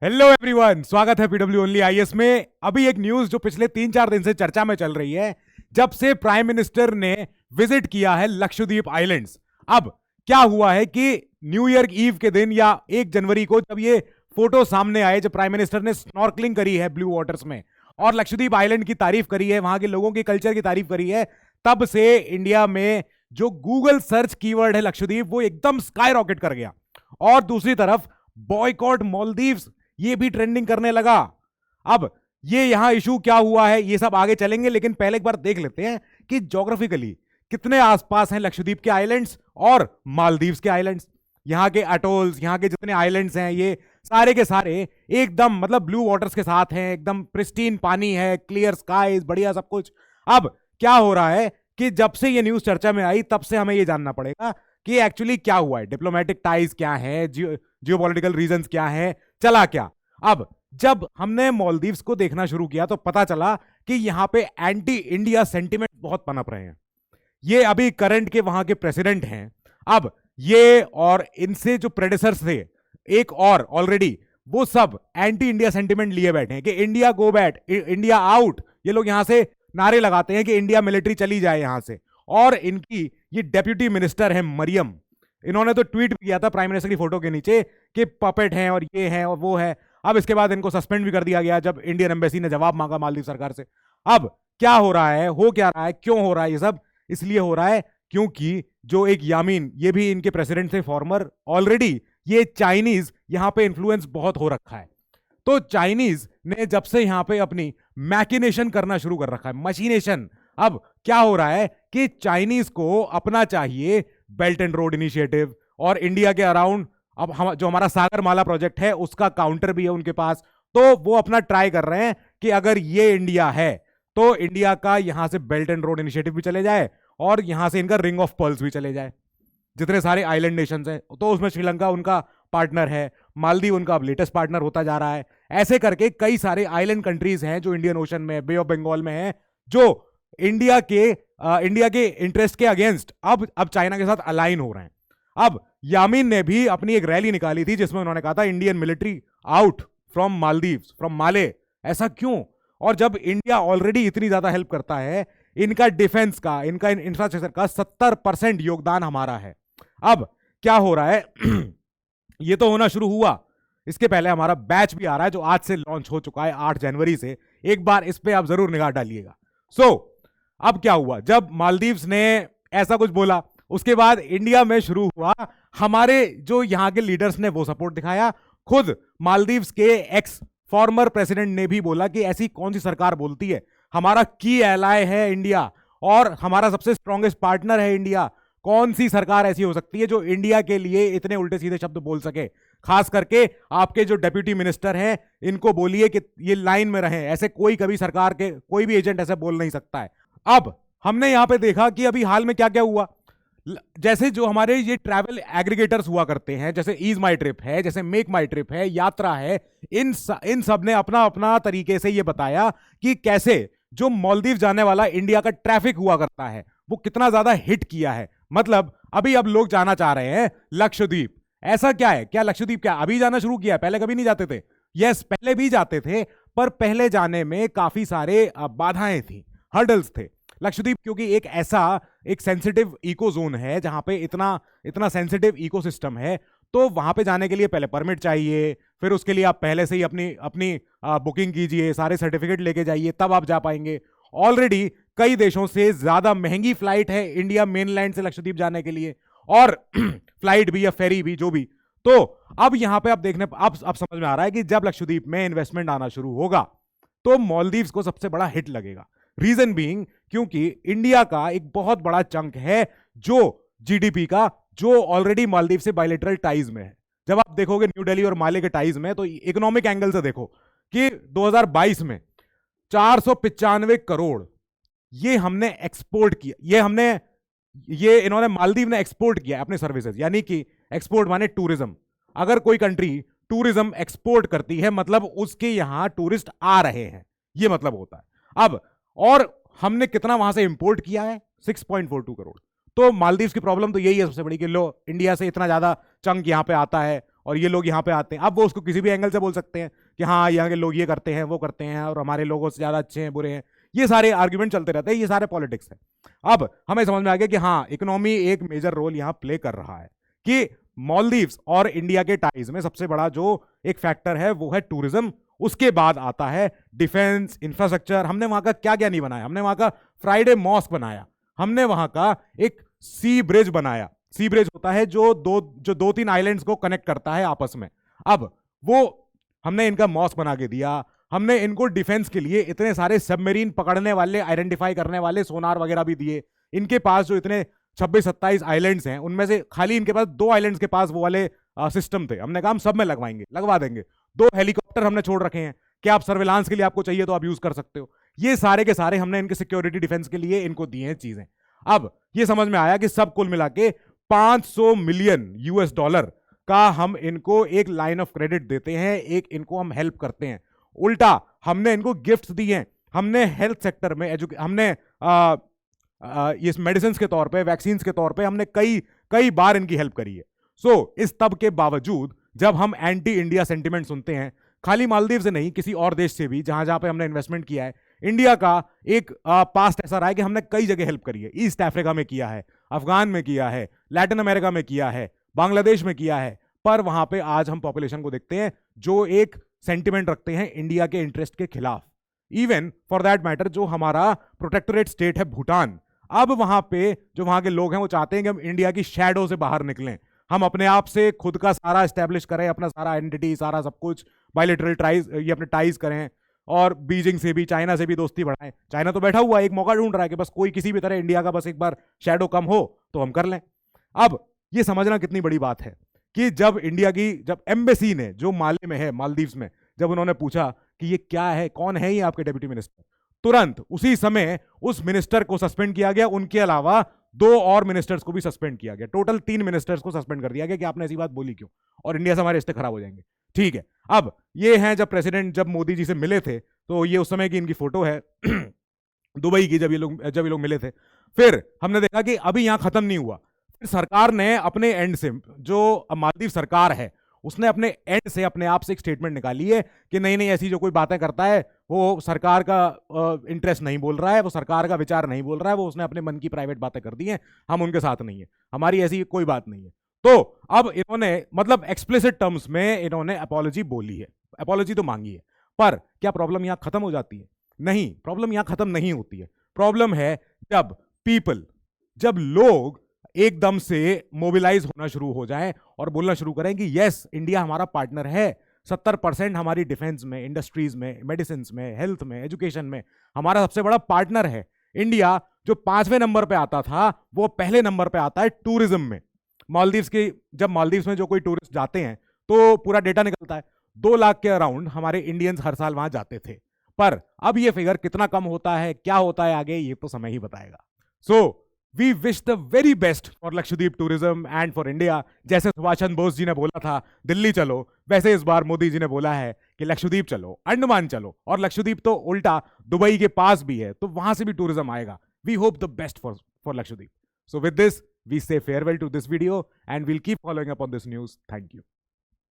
Hello everyone, स्वागत है PW only IAS में। अभी एक न्यूज जो पिछले 3-4 दिन से चर्चा में चल रही है, जब से प्राइम मिनिस्टर ने विजिट किया है लक्षद्वीप आइलैंड्स। अब क्या हुआ है कि न्यू ईयर ईव के दिन या 1 जनवरी को जब ये फोटो सामने आए, जब प्राइम मिनिस्टर ने स्नॉर्कलिंग करी है ब्लू वाटर्स में और लक्षद्वीप आइलैंड की तारीफ करी है, वहां के लोगों की कल्चर की तारीफ करी है, तब से इंडिया में जो गूगल सर्च कीवर्ड है लक्षद्वीप, वो एकदम स्काई रॉकेट कर गया। और दूसरी तरफ बॉयकॉट मालदीव्स ये भी ट्रेंडिंग करने लगा। अब ये यहां इशू क्या हुआ है, ये सब आगे चलेंगे, लेकिन पहले एक बार देख लेते हैं कि ज्योग्राफिकली कितने आसपास हैं लक्षद्वीप के आइलैंड्स और मालदीव्स के आइलैंड्स। यहां के अटोल्स, यहां के जितने आइलैंड्स हैं, ये सारे के सारे एकदम मतलब ब्लू वाटर्स के साथ हैं, एकदम प्रिस्टीन पानी है, क्लियर स्काईज, बढ़िया सब कुछ। अब क्या हो रहा है कि जब से ये न्यूज चर्चा में आई, तब से हमें ये जानना पड़ेगा कि एक्चुअली क्या हुआ है, डिप्लोमेटिक टाइज क्या है, जियोपॉलिटिकल रीजंस क्या है, चला क्या। अब जब हमने मालदीव्स को देखना शुरू किया तो पता चला कि यहां पे एंटी इंडिया सेंटिमेंट बहुत पनप रहे हैं। ये अभी करंट के वहां के प्रेसिडेंट हैं। अब ये और इनसे जो प्रेडेसर्स थे एक और ऑलरेडी, वो सब एंटी इंडिया सेंटिमेंट लिए बैठे हैं कि इंडिया गो बैट, इंडिया आउट। ये लोग यहां से नारे लगाते हैं कि इंडिया मिलिट्री चली जाए यहां से। और इनकी ये डेप्यूटी मिनिस्टर है मरियम, इन्होंने तो ट्वीट भी किया था प्राइम मिनिस्टर की फोटो के नीचे कि पपेट हैं और ये है और वो है। अब इसके बाद इनको सस्पेंड भी कर दिया गया जब इंडियन एम्बेसी ने जवाब मांगा मालदीव सरकार से। अब क्या हो रहा है, हो क्या रहा है, क्यों हो रहा है ये सब? इसलिए हो रहा है क्योंकि जो एक यामीन, ये भी इनके प्रेसिडेंट थे फॉर्मर, ऑलरेडी ये चाइनीज यहां पे इन्फ्लुएंस बहुत हो रखा है। तो चाइनीज ने जब से यहां पे अपनी मैकिनेशन करना शुरू कर रखा है, मशीनेशन। अब क्या हो रहा है कि चाइनीज को अपना चाहिए बेल्ट एंड रोड इनिशिएटिव, और इंडिया के अराउंड अब हम जो हमारा सागर माला प्रोजेक्ट है उसका काउंटर भी है उनके पास। तो वो अपना ट्राई कर रहे हैं कि अगर ये इंडिया है तो इंडिया का यहां से बेल्ट एंड रोड इनिशिएटिव भी चले जाए और यहां से इनका रिंग ऑफ पर्ल्स भी चले जाए। जितने सारे आइलैंड नेशंस हैं, तो उसमें श्रीलंका उनका पार्टनर है, मालदीव उनका अब लेटेस्ट पार्टनर होता जा रहा है। ऐसे करके कई सारे आइलैंड कंट्रीज हैं जो इंडियन ओशन में, बे ऑफ बंगाल में हैं, जो इंडिया के इंटरेस्ट के अगेंस्ट अब चाइना के साथ अलाइन हो रहे हैं। अब यामीन ने भी अपनी एक रैली निकाली थी जिसमें उन्होंने कहा था Indian military out from Maldives, from Male. ऐसा क्यों? और जब इंडिया ऑलरेडी इतनी ज्यादा हेल्प करता है, इनका डिफेंस का, इनका इंफ्रास्ट्रक्चर का 70% योगदान हमारा है। अब क्या हो रहा है ये तो होना शुरू हुआ, इसके पहले हमारा बैच भी आ रहा है जो आज से लॉन्च हो चुका है 8 जनवरी से। एक बार इस पे आप जरूर निगाह डालिएगा। अब क्या हुआ, जब मालदीव्स ने ऐसा कुछ बोला, उसके बाद इंडिया में शुरू हुआ, हमारे जो यहां के लीडर्स ने वो सपोर्ट दिखाया। खुद मालदीव्स के एक्स फॉर्मर प्रेसिडेंट ने भी बोला कि ऐसी कौन सी सरकार बोलती है, हमारा की एलाय है इंडिया और हमारा सबसे स्ट्रॉन्गेस्ट पार्टनर है इंडिया। कौन सी सरकार ऐसी हो सकती है जो इंडिया के लिए इतने उल्टे सीधे शब्द बोल सके? खास करके आपके जो डेप्यूटी मिनिस्टर हैं, इनको बोलिए कि ये लाइन में रहें, ऐसे कोई कभी सरकार के कोई भी एजेंट ऐसे बोल नहीं सकता है। अब हमने यहां पे देखा कि अभी हाल में क्या क्या हुआ। जैसे जो हमारे ये ट्रैवल एग्रीगेटर्स हुआ करते हैं, जैसे ईज माई ट्रिप है, जैसे मेक माई ट्रिप है, यात्रा है, इन सब ने अपना अपना तरीके से ये बताया कि कैसे जो मालदीव जाने वाला इंडिया का ट्रैफिक हुआ करता है वो कितना ज्यादा हिट किया है। मतलब अभी अब लोग जाना चाह रहे हैं लक्षद्वीप। ऐसा क्या है, क्या लक्षद्वीप क्या अभी जाना शुरू किया है? पहले कभी नहीं जाते थे? यस, पहले भी जाते थे, पर पहले जाने में काफी सारे बाधाएं थी, हर्डल्स थे। लक्षद्वीप क्योंकि एक सेंसिटिव इको जोन है, जहां पे इतना सेंसिटिव इकोसिस्टम है, तो वहां पे जाने के लिए पहले परमिट चाहिए, फिर उसके लिए आप पहले से ही अपनी अपनी बुकिंग कीजिए, सारे सर्टिफिकेट लेके जाइए, तब आप जा पाएंगे। ऑलरेडी कई देशों से ज्यादा महंगी फ्लाइट है इंडिया मेनलैंड से लक्षद्वीप जाने के लिए, और फ्लाइट भी या फेरी भी, जो भी। तो अब यहां पे अब समझ में आ रहा है कि जब लक्षद्वीप में इन्वेस्टमेंट आना शुरू होगा तो मालदीव्स को सबसे बड़ा हिट लगेगा। रीजन बीइंग क्योंकि इंडिया का एक बहुत बड़ा चंक है जो जीडीपी का, जो ऑलरेडी मालदीव से बायलैटरल टाइज में है। जब आप देखोगे न्यू दिल्ली और माले के टाइज में, तो इकोनॉमिक एंगल से देखो कि 2022 में 495 करोड़ ये हमने एक्सपोर्ट किया, ये इन्होंने मालदीव ने एक्सपोर्ट किया अपने सर्विसेज। यानी कि एक्सपोर्ट माने टूरिज्म। अगर कोई कंट्री टूरिज्म एक्सपोर्ट करती है, मतलब उसके यहां टूरिस्ट आ रहे हैं, ये मतलब होता है। अब और हमने कितना वहां से इंपोर्ट किया है? 6.42 करोड़। तो मालदीव की प्रॉब्लम तो यही है सबसे बड़ी कि लो, इंडिया से इतना ज्यादा चंक यहां पे आता है और ये लोग यहाँ पे आते हैं। अब वो उसको किसी भी एंगल से बोल सकते हैं कि हाँ यहाँ के लोग ये करते हैं वो करते हैं और हमारे लोगों से ज़्यादा अच्छे हैं बुरे हैं, ये सारे आर्ग्यूमेंट चलते रहते हैं, ये सारे पॉलिटिक्स है। अब हमें समझ में आ गया कि हाँ इकोनॉमी एक मेजर रोल यहाँ प्ले कर रहा है, कि मालदीव्स और इंडिया के टाइज में सबसे बड़ा जो एक फैक्टर है वो है टूरिज्म, उसके बाद आता है डिफेंस, इंफ्रास्ट्रक्चर। हमने वहां का क्या क्या नहीं बनाया, हमने वहां का फ्राइडे मॉस्क बनाया, हमने वहां का एक सी ब्रिज बनाया। सी ब्रिज होता है जो दो तीन आइलैंड्स को कनेक्ट करता है आपस में। अब वो हमने इनका मॉस्क बना के दिया, हमने इनको डिफेंस के लिए इतने सारे सबमरीन पकड़ने वाले, आइडेंटिफाई करने वाले सोनार वगैरह भी दिए। इनके पास जो इतने 26-27 आइलैंड्स हैं उनमें से खाली इनके पास 2 आइलैंड्स के पास वो वाले सिस्टम थे, हमने कहा हम सब में लगवाएंगे, लगवा देंगे। 2 हेलीकॉप्टर हमने छोड़ रखे हैं कि आप सर्विलांस के लिए आपको चाहिए तो आप यूज कर सकते हो। ये सारे के सारे हमने इनके सिक्योरिटी डिफेंस के लिए इनको दिए हैं चीजें। अब ये समझ में आया कि सब कुल मिला के $500 मिलियन का हम इनको एक लाइन ऑफ क्रेडिट देते हैं, एक इनको हम हेल्प करते हैं। उल्टा हमने इनको गिफ्ट्स दिए हैं, हमने हेल्थ सेक्टर में हमने ये मेडिसिन के तौर पे, वैक्सीन के तौर पे हमने कई बार इनकी हेल्प करी है। सो इस तब के बावजूद जब हम एंटी इंडिया सेंटिमेंट सुनते हैं, खाली मालदीव से नहीं किसी और देश से भी जहां जहां पे हमने इन्वेस्टमेंट किया है, इंडिया का एक पास्ट ऐसा रहा है कि हमने कई जगह हेल्प करी है। ईस्ट अफ्रीका में किया है, अफगान में किया है, लैटिन अमेरिका में किया है, बांग्लादेश में किया है, पर वहां पे आज हम पॉपुलेशन को देखते हैं जो एक सेंटिमेंट रखते हैं इंडिया के इंटरेस्ट के खिलाफ। इवन फॉर दैट मैटर जो हमारा प्रोटेक्टोरेट स्टेट है भूटान, अब वहां पे जो वहां के लोग हैं वो चाहते हैं कि हम इंडिया की शैडो से बाहर निकलें, हम अपने आप से खुद का सारा एस्टेब्लिश करें, अपना सारा आइडेंटिटी, सारा सब कुछ, बायलैटरल टाइज, ये अपने टाइज करें, और बीजिंग से भी, चाइना से भी दोस्ती बढ़ाएं। चाइना तो बैठा हुआ है, एक मौका ढूंढ रहा है कि बस कोई किसी भी तरह इंडिया का बस एक बार शैडो कम हो तो हम कर लें। अब ये समझना कितनी बड़ी बात है कि जब एम्बेसी ने जो माले में है, मालदीव्स में, जब उन्होंने पूछा कि ये क्या है, कौन है ये आपके डेप्यूटी मिनिस्टर, तुरंत उसी समय उस मिनिस्टर को सस्पेंड किया गया, उनके अलावा 2 और मिनिस्टर्स को भी सस्पेंड किया गया। टोटल 3 मिनिस्टर्स को सस्पेंड कर दिया गया कि आपने ऐसी बात बोली क्यों, और इंडिया से हमारे रिश्ते खराब हो जाएंगे। ठीक है, अब ये हैं जब मोदी जी से मिले थे, तो ये उस समय की इनकी फोटो है दुबई की, जब ये लोग मिले थे। फिर हमने देखा कि अभी यहां खत्म नहीं हुआ, फिर सरकार ने अपने एंड से, जो मालदीव सरकार है उसने अपने एंड से, अपने आप से एक स्टेटमेंट निकाली है कि नहीं ऐसी जो कोई बातें करता है वो सरकार का इंटरेस्ट नहीं बोल रहा है, वो सरकार का विचार नहीं बोल रहा है, वो उसने अपने मन की प्राइवेट बातें कर दी हैं, हम उनके साथ नहीं है, हमारी ऐसी कोई बात नहीं है। तो अब इन्होंने मतलब एक्सप्लिसिट टर्म्स में इन्होंने अपॉलॉजी बोली है, अपॉलॉजी तो मांगी है, पर क्या प्रॉब्लम यहां खत्म हो जाती है? नहीं, प्रॉब्लम यहां खत्म नहीं होती है। प्रॉब्लम है जब लोग एकदम से मोबिलाइज होना शुरू हो जाएं और बोलना शुरू करें कि यस इंडिया हमारा पार्टनर है, 70% हमारी डिफेंस में, इंडस्ट्रीज में, मेडिसिन में, हेल्थ में, एजुकेशन में हमारा सबसे बड़ा पार्टनर है। इंडिया जो 5वें नंबर पे आता था वो पहले नंबर पे आता है टूरिज्म में। जब मालदीव्स में जो कोई टूरिस्ट जाते हैं तो पूरा डेटा निकलता है, 2 लाख के अराउंड हमारे इंडियंस हर साल वहां जाते थे, पर अब ये फिगर कितना कम होता है, क्या होता है आगे, ये तो समय ही बताएगा। So we wish the very best for Lakshadweep tourism and for India. जैसे सुभाष चंद्र बोस जी ने बोला था दिल्ली चलो, वैसे इस बार मोदी जी ने बोला है कि लक्षद्वीप चलो, अंडमान चलो, और लक्षद्वीप तो उल्टा दुबई के पास भी है, तो वहां से भी टूरिज्म आएगा। We hope the best for Lakshadweep. So with this, we say farewell to this video and we'll keep following up on this news. Thank you.